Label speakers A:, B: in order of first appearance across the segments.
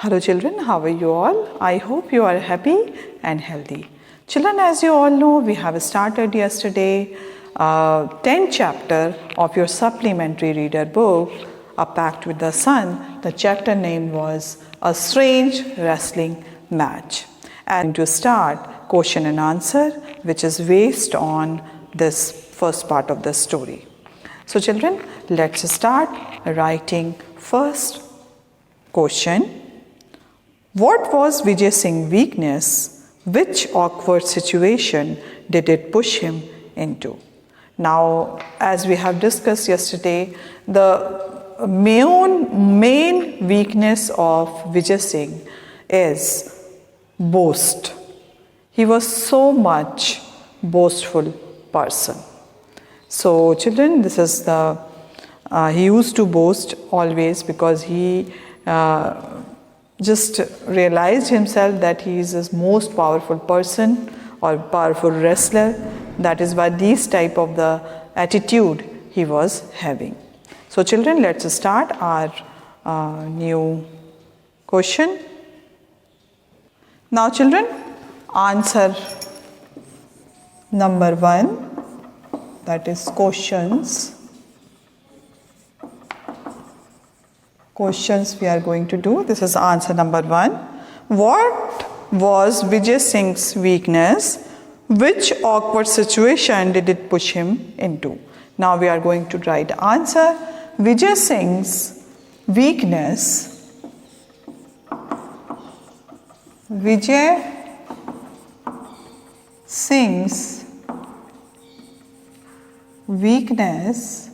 A: Hello children, how are you all? I hope you are happy and healthy. Children, as you all know, we have started yesterday 10th chapter of your supplementary reader book, A Pact with the Sun. The chapter name was A Strange Wrestling Match. And to start question and answer, which is based on this first part of the story. So children, let's start writing first question. What was Vijay Singh's weakness? Which awkward situation did it push him into? Now, as we have discussed yesterday, the main weakness of Vijay Singh is boast. He was so much boastful person. So children, this is the he used to boast always because he just realized himself that he is the most powerful person or powerful wrestler. That is why this type of the attitude he was having. So children, let's start our new question. Now children, answer number 1, that is questions we are going to do. This is answer number 1. What was Vijay Singh's weakness? Which awkward situation did it push him into? Now we are going to write answer. Vijay Singh's weakness. Vijay Singh's weakness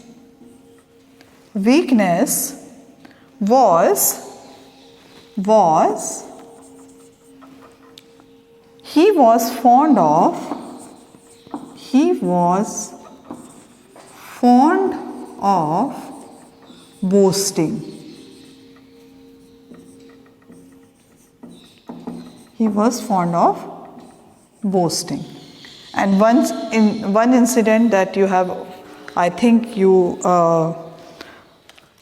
A: was he was fond of boasting. He was fond of boasting. And once in one incident that you have, I think you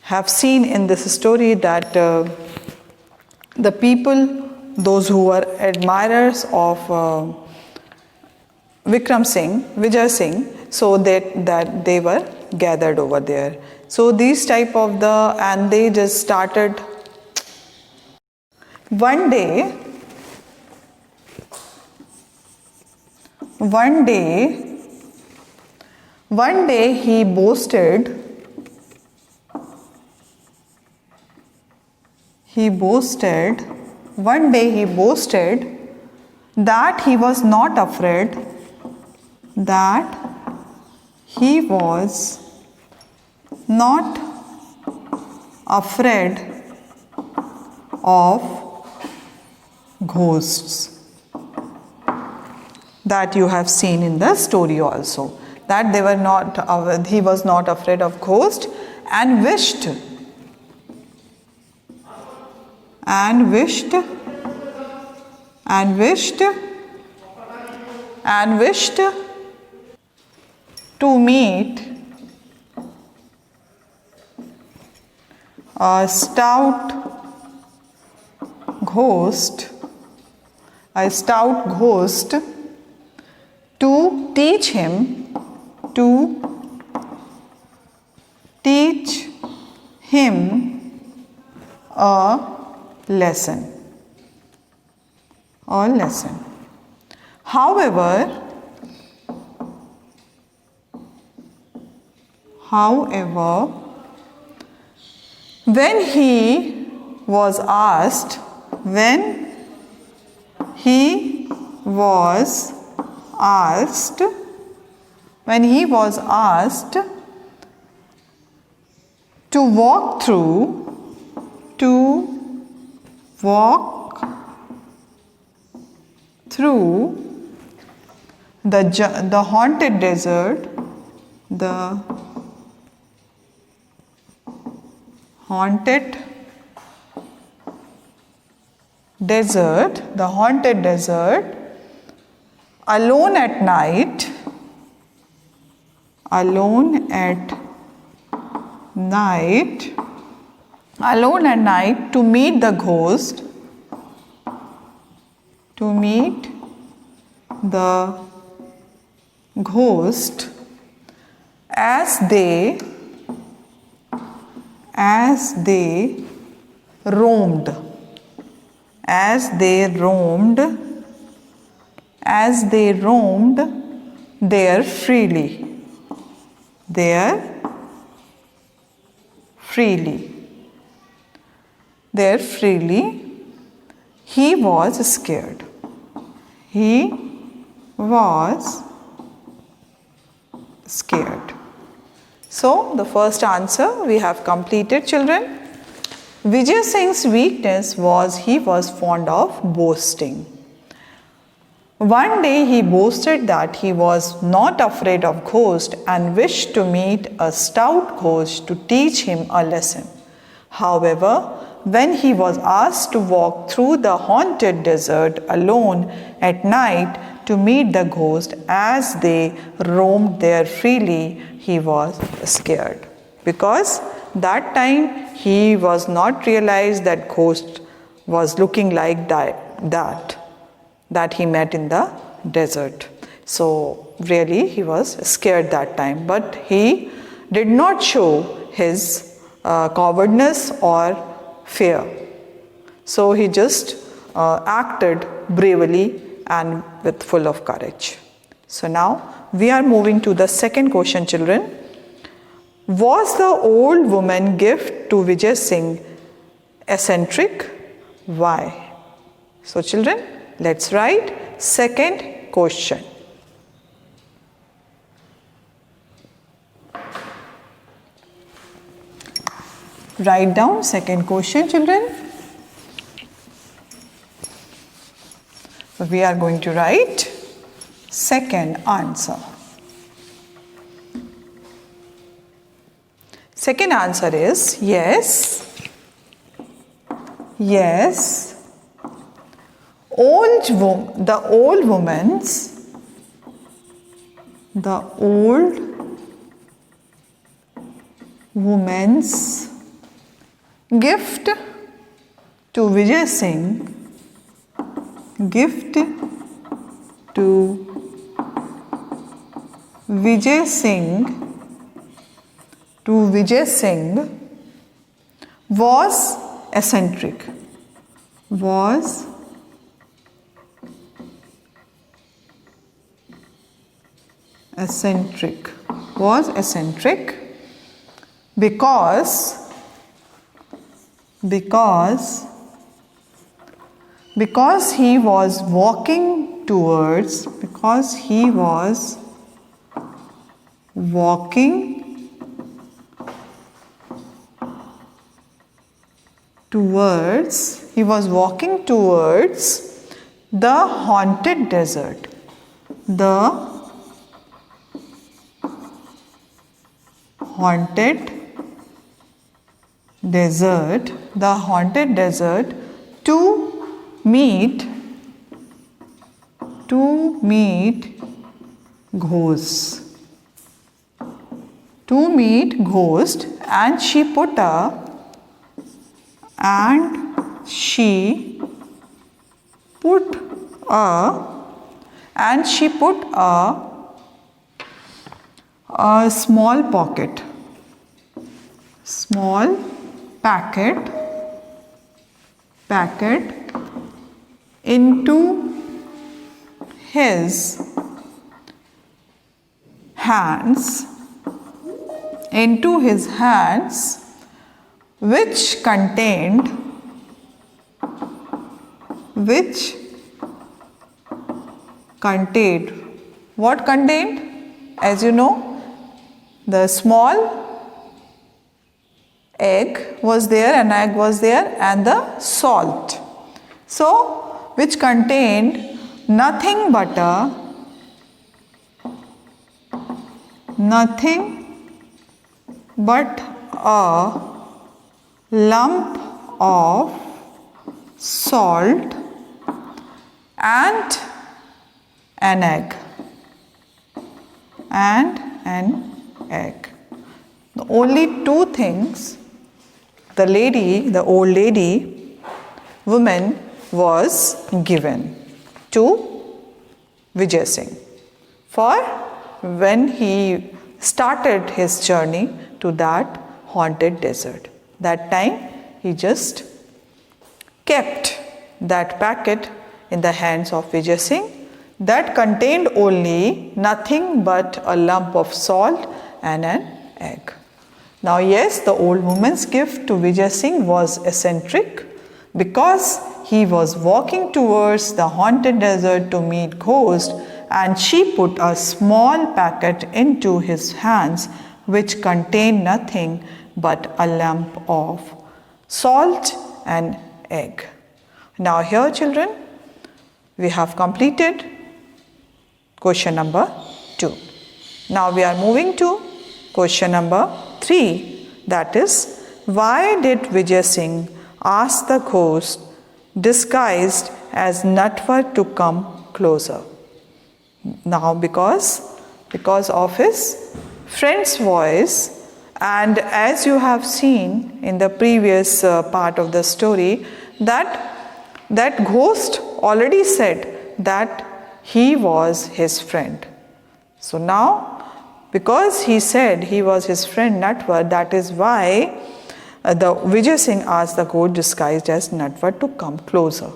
A: have seen in this story, that the people, those who were admirers of Vijay Singh, so that they were gathered over there. So these type of and they just started. One day he boasted that he was not afraid of ghosts. That you have seen in the story also, that he was not afraid of ghosts, and wished to meet a stout ghost to teach him a lesson. However, when he was asked to walk through the haunted desert, alone at night, alone at night to meet the ghost, to meet the ghost as they roamed there freely. He was scared. So the first answer we have completed, children. Vijay Singh's weakness was he was fond of boasting. One day he boasted that he was not afraid of ghosts and wished to meet a stout ghost to teach him a lesson. However, when he was asked to walk through the haunted desert alone at night to meet the ghost as they roamed there freely, he was scared. Because that time he was not realized that ghost was looking like that he met in the desert. So really he was scared that time, but he did not show his cowardness or fear. So he just acted bravely and with full of courage. So now we are moving to the second question, children. Was the old woman gift to Vijay Singh eccentric? Why? So children, let's write second question. Write down second question, children. We are going to write second answer. Second answer is yes. The old woman's gift to Vijay Singh was eccentric. Because he was walking towards the haunted desert. The haunted desert to meet ghosts. And she put a small packet into his hands, which contained what contained? As you know, the small egg was there, and the salt. So, which contained nothing but a lump of salt and an egg. The only two things the old woman was given. to Vijay Singh for when he started his journey to that haunted desert. That time he just kept that packet in the hands of Vijay Singh that contained only nothing but a lump of salt and an egg. Now yes, the old woman's gift to Vijay Singh was eccentric because he was walking towards the haunted desert to meet ghosts, and she put a small packet into his hands which contained nothing but a lump of salt and egg. Now here children, we have completed question number 2. Now we are moving to question number 3, that is, why did Vijay Singh ask the ghost disguised as Natwar to come closer? Now because of his friend's voice, and as you have seen in the previous part of the story, that ghost already said that he was his friend. So now, because he said he was his friend Natwar, that is why the Vijay Singh asked the ghost disguised as Natwar to come closer.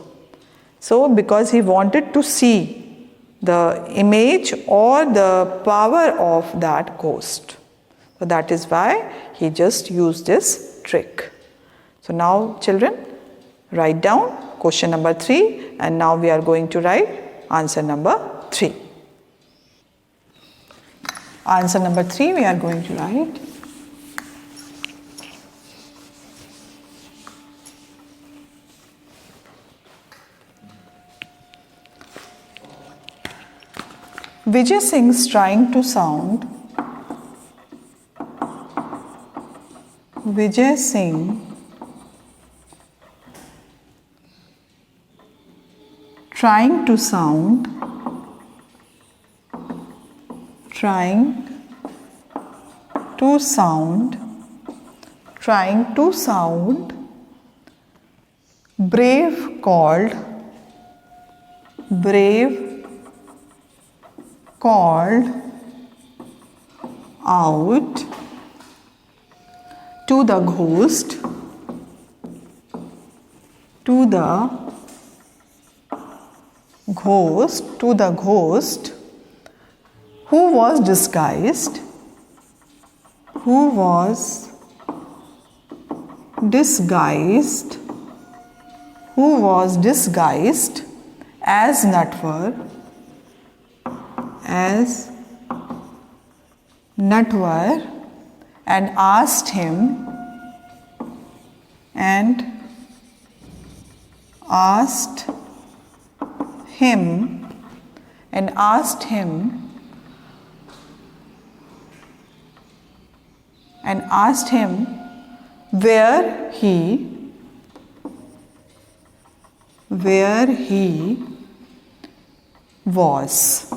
A: So because he wanted to see the image or the power of that ghost. So that is why he just used this trick. So now children, write down question number 3, and now we are going to write answer number 3. Answer number 3 we are going to write. Vijay Singh's trying to sound. Vijay Singh trying to sound brave called out to the ghost who was disguised as Natwar and asked him where he was.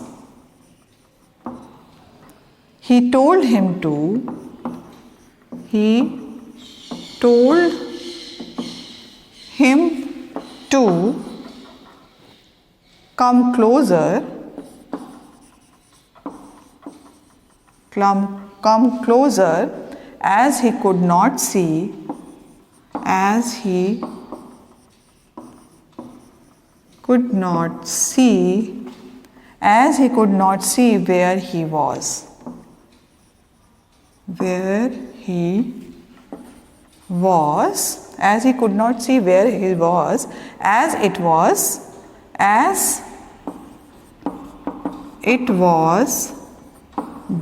A: He told him to come closer, as he could not see where he was. As he could not see where he was, as it was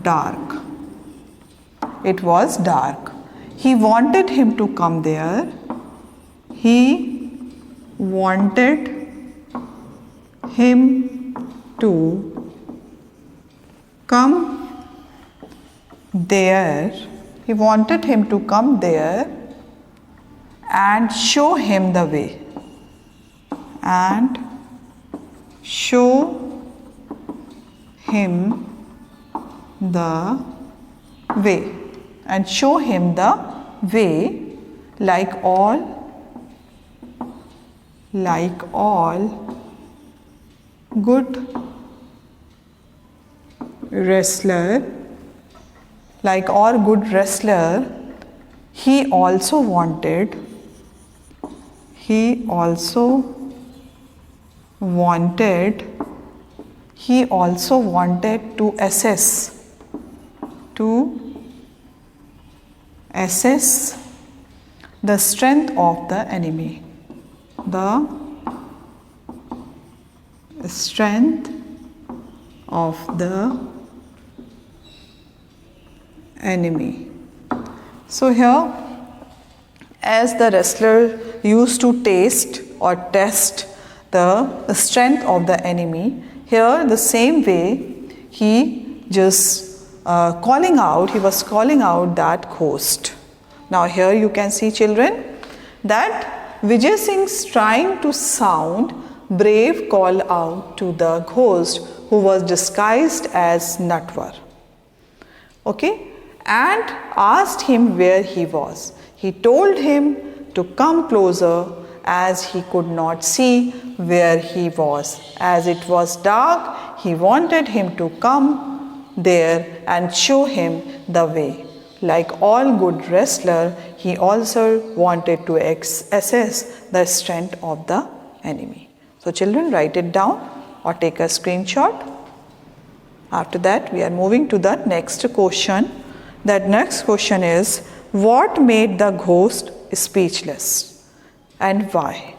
A: dark. It was dark. He wanted him to come there. He wanted him to come there. He wanted him to come there and show him the way. And show him the way. And show him the way, like all good wrestler, like or good wrestler, he also wanted to assess the strength of the enemy. The strength of the enemy. So here, as the wrestler used to taste or test the strength of the enemy, here the same way he just he was calling out that ghost. Now here you can see, children, that Vijay Singh's trying to sound brave call out to the ghost who was disguised as Natwar. Okay, and asked him where he was. He told him to come closer as he could not see where he was. As it was dark, he wanted him to come there and show him the way. Like all good wrestler, he also wanted to assess the strength of the enemy. So children, write it down or take a screenshot. After that, we are moving to the next question. That next question is, what made the ghost speechless and why?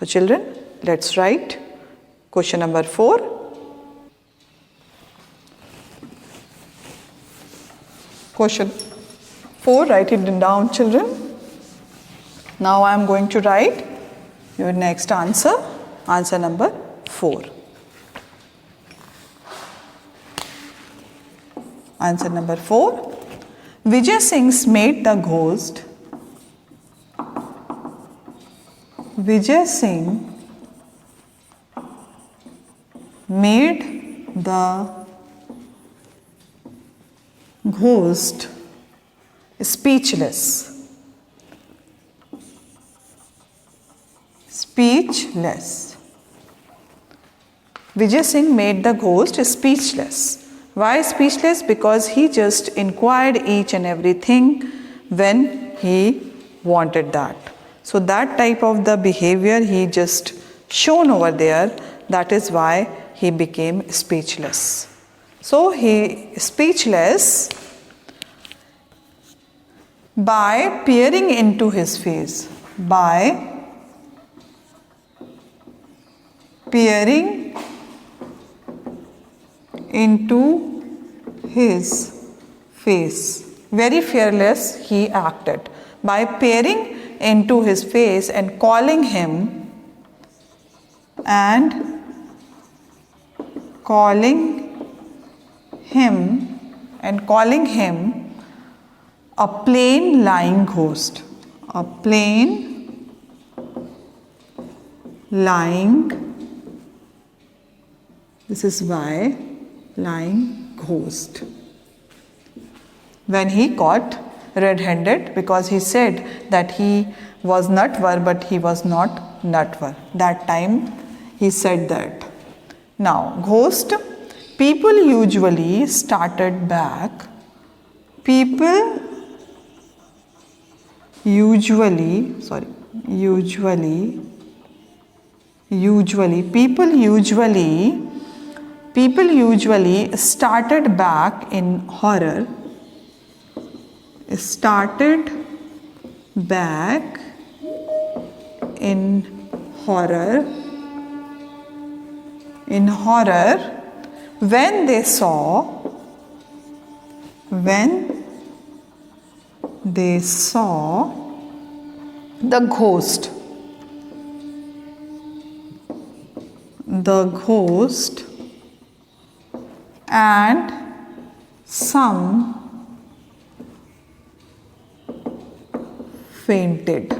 A: So children, let's write question number 4. Question 4, write it down, children. Now I am going to write your next answer, answer number 4. Answer number 4. Vijay Singh's made the ghost. Vijay Singh made the ghost speechless. Speechless. Vijay Singh made the ghost speechless. Why speechless? Because he just inquired each and everything when he wanted that. So that type of the behavior he just shown over there, that is why he became speechless. So he speechless by peering into his face. By peering into his face. Very fearless he acted. By peering into his face and calling him a plain lying ghost. A plain lying, this is why, lying ghost. When he caught red-handed, because he said that he was Natwar but he was not Natwar. That time he said that. Now, ghost, people usually started back. People usually started back in horror. Started back in horror. When they saw the ghost. And some fainted.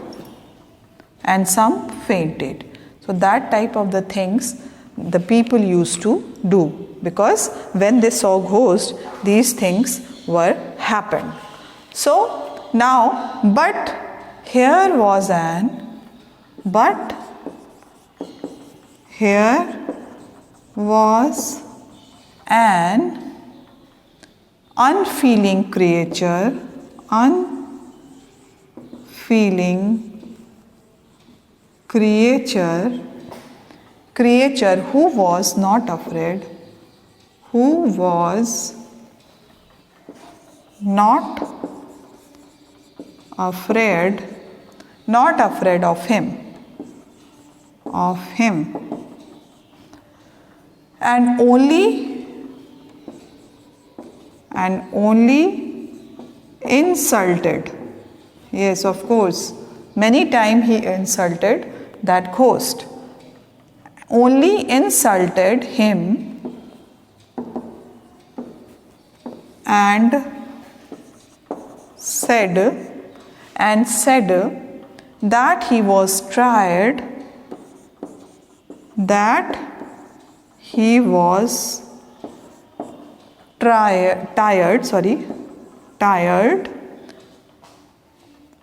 A: So that type of the things the people used to do, because when they saw ghost, these things were happened. So now, but here was was an unfeeling creature, creature who was not afraid, not afraid of him, and only insulted. Yes, of course, many times he insulted that ghost. Only insulted him and said that he was tired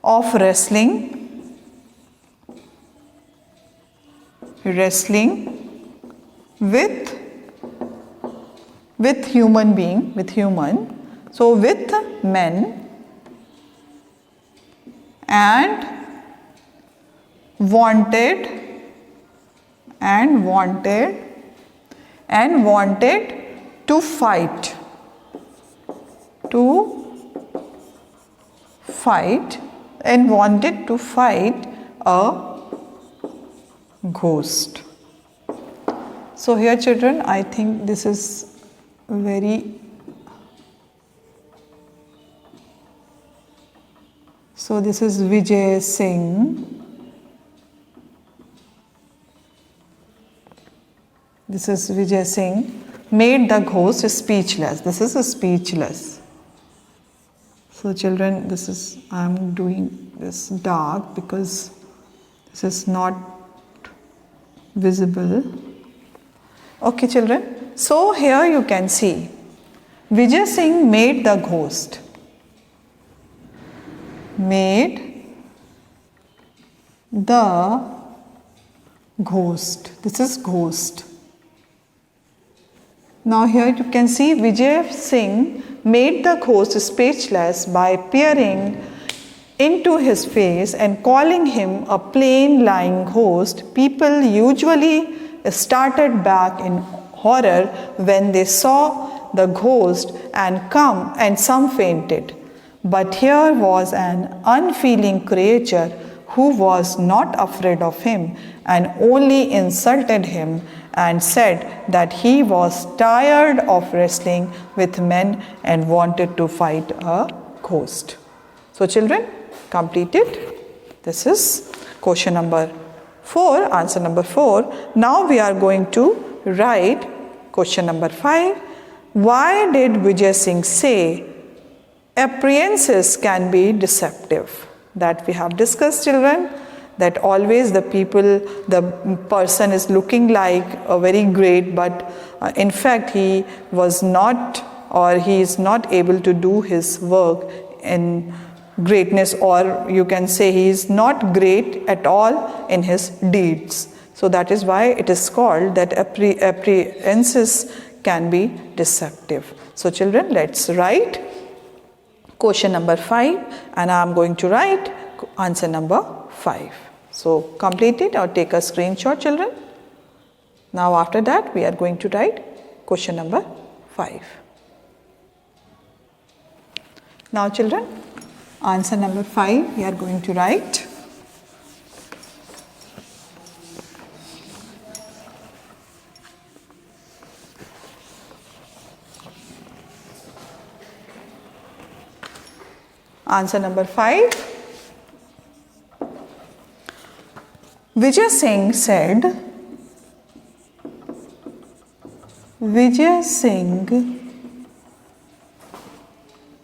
A: of wrestling with men, and wanted to fight a ghost. So here, children, I think this is very, so this is Vijay Singh. This is Vijay Singh made the ghost speechless. This is speechless. So children, this is, I am doing this dark because this is not visible. Okay, children. So here you can see Vijay Singh made the ghost. This is ghost. Now here you can see Vijay Singh made the ghost speechless by peering into his face and calling him a plain lying ghost. People usually started back in horror when they saw the ghost and some fainted. But here was an unfeeling creature who was not afraid of him and only insulted him and said that he was tired of wrestling with men and wanted to fight a ghost. So children, completed. This is question number 4, answer number 4. Now we are going to write question number 5. Why did Vijay Singh say appearances can be deceptive? That we have discussed, children, that always the person is looking like a very great, but in fact he was not, or he is not able to do his work in greatness, or you can say he is not great at all in his deeds. So that is why it is called that appearances can be deceptive. So children, let's write question number 5, and I am going to write answer number 5. So complete it or take a screenshot, children. Now after that we are going to write question number 5. Now children, answer number 5 we are going to write. Answer number 5. Vijay Singh said,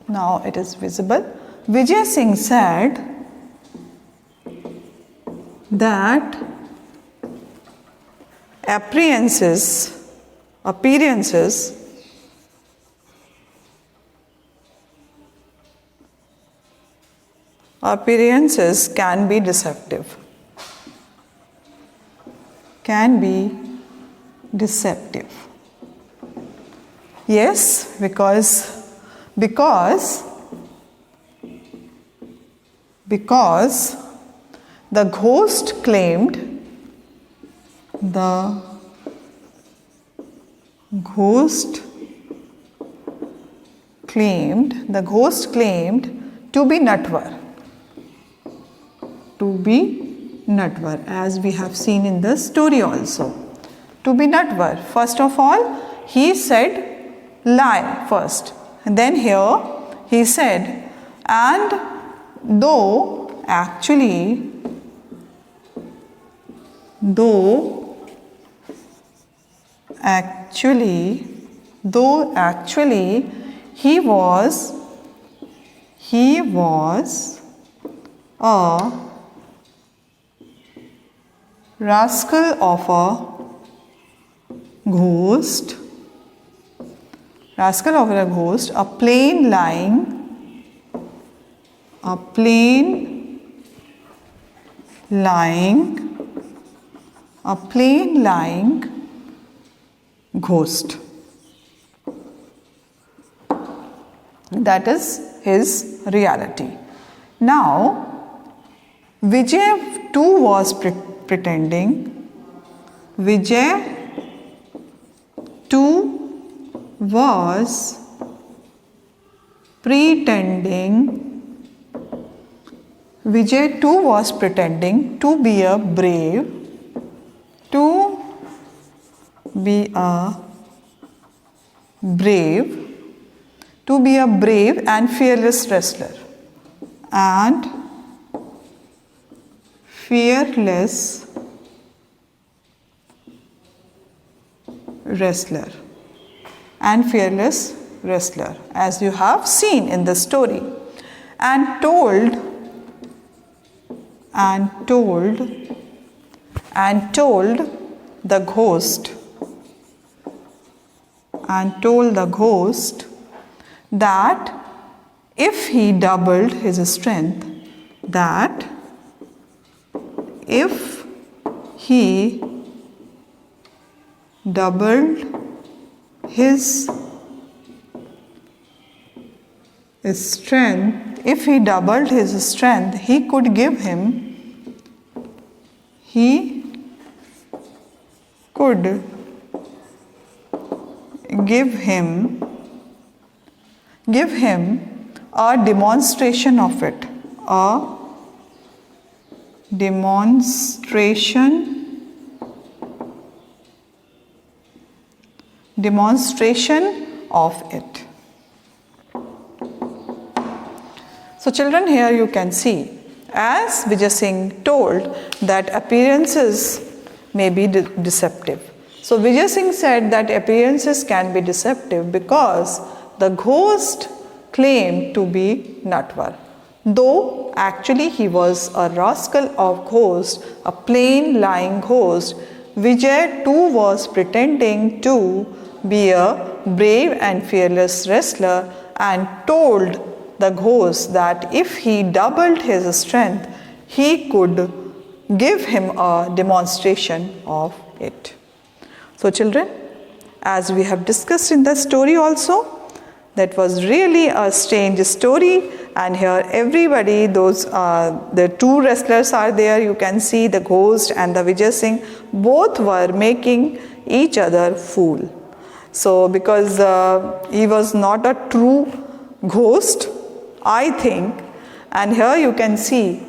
A: now it is visible. Vijay Singh said that appearances can be deceptive. Can be deceptive. Yes, because the ghost claimed to be Natvar, as we have seen in the story also. To be Natvar. First of all, he said lie first. And then here he said, and though actually he was a rascal of a ghost, a plain lying ghost. That is his reality. Now, Vijay too was pretending. Vijay too was pretending to be a brave and fearless wrestler. And fearless wrestler, as you have seen in the story, and told the ghost that if he doubled his strength, he could give him a demonstration of it, So children, here you can see, as Vijay Singh told, that appearances may be deceptive. So Vijay Singh said that appearances can be deceptive because the ghost claimed to be Natvar. Though actually he was a rascal of ghost, a plain lying ghost, Vijay too was pretending to be a brave and fearless wrestler and told the ghost that if he doubled his strength, he could give him a demonstration of it. So children, as we have discussed in the story also, that was really a strange story, and here everybody, the two wrestlers are there, you can see the ghost and the Vijay Singh, both were making each other fool. So because he was not a true ghost, I think, and here you can see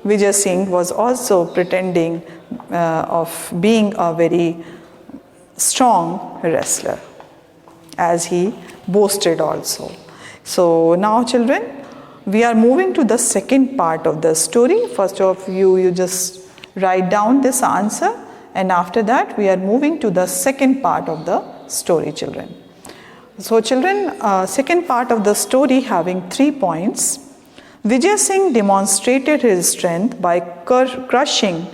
A: Vijay Singh was also pretending of being a very strong wrestler, as he boasted also. So now children, we are moving to the second part of the story. First of you just write down this answer, and after that we are moving to the second part of the story, children. So children, second part of the story having 3 points. Vijay Singh demonstrated his strength by crushing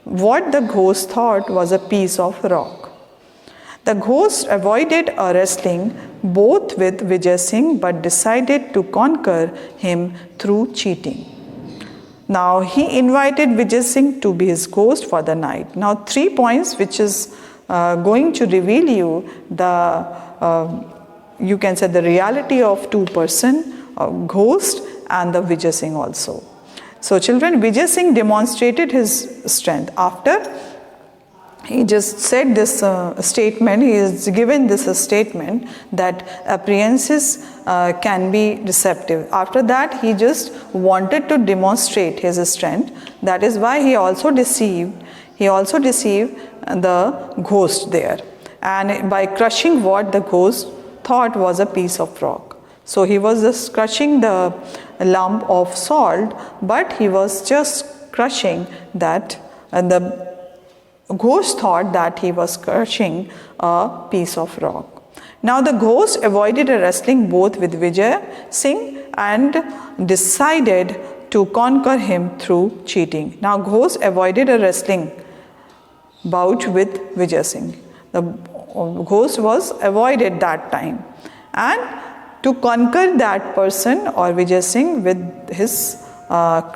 A: what the ghost thought was a piece of rock. The ghost avoided a wrestling both with Vijay Singh but decided to conquer him through cheating. Now he invited Vijay Singh to be his ghost for the night. Now 3 points which is going to reveal you the, you can say, the reality of two person, ghost and the Vijay Singh also. So children, Vijay Singh demonstrated his strength after he just said this statement. He is given this statement that appearances can be deceptive. After that, he just wanted to demonstrate his strength. That is why he also deceived the ghost there, and by crushing what the ghost thought was a piece of rock. So he was just crushing the lump of salt, but he was just crushing that, and the ghost thought that he was crushing a piece of rock. Now the ghost avoided a wrestling both with Vijay Singh and decided to conquer him through cheating. Now ghost avoided a wrestling bout with Vijay Singh. The ghost was avoided that time, and to conquer that person or Vijay Singh with his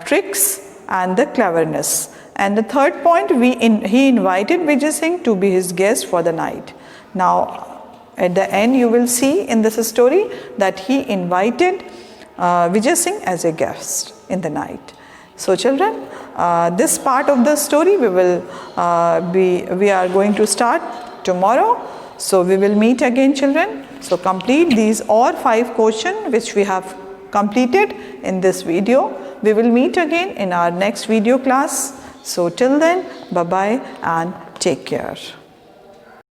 A: tricks and the cleverness. And the third point, he invited Vijay Singh to be his guest for the night. Now at the end you will see in this story that he invited Vijay Singh as a guest in the night. So children, this part of the story we are going to start tomorrow. So we will meet again, children. So complete these all 5 questions which we have completed in this video. We will meet again in our next video class. So till then, bye bye and take care.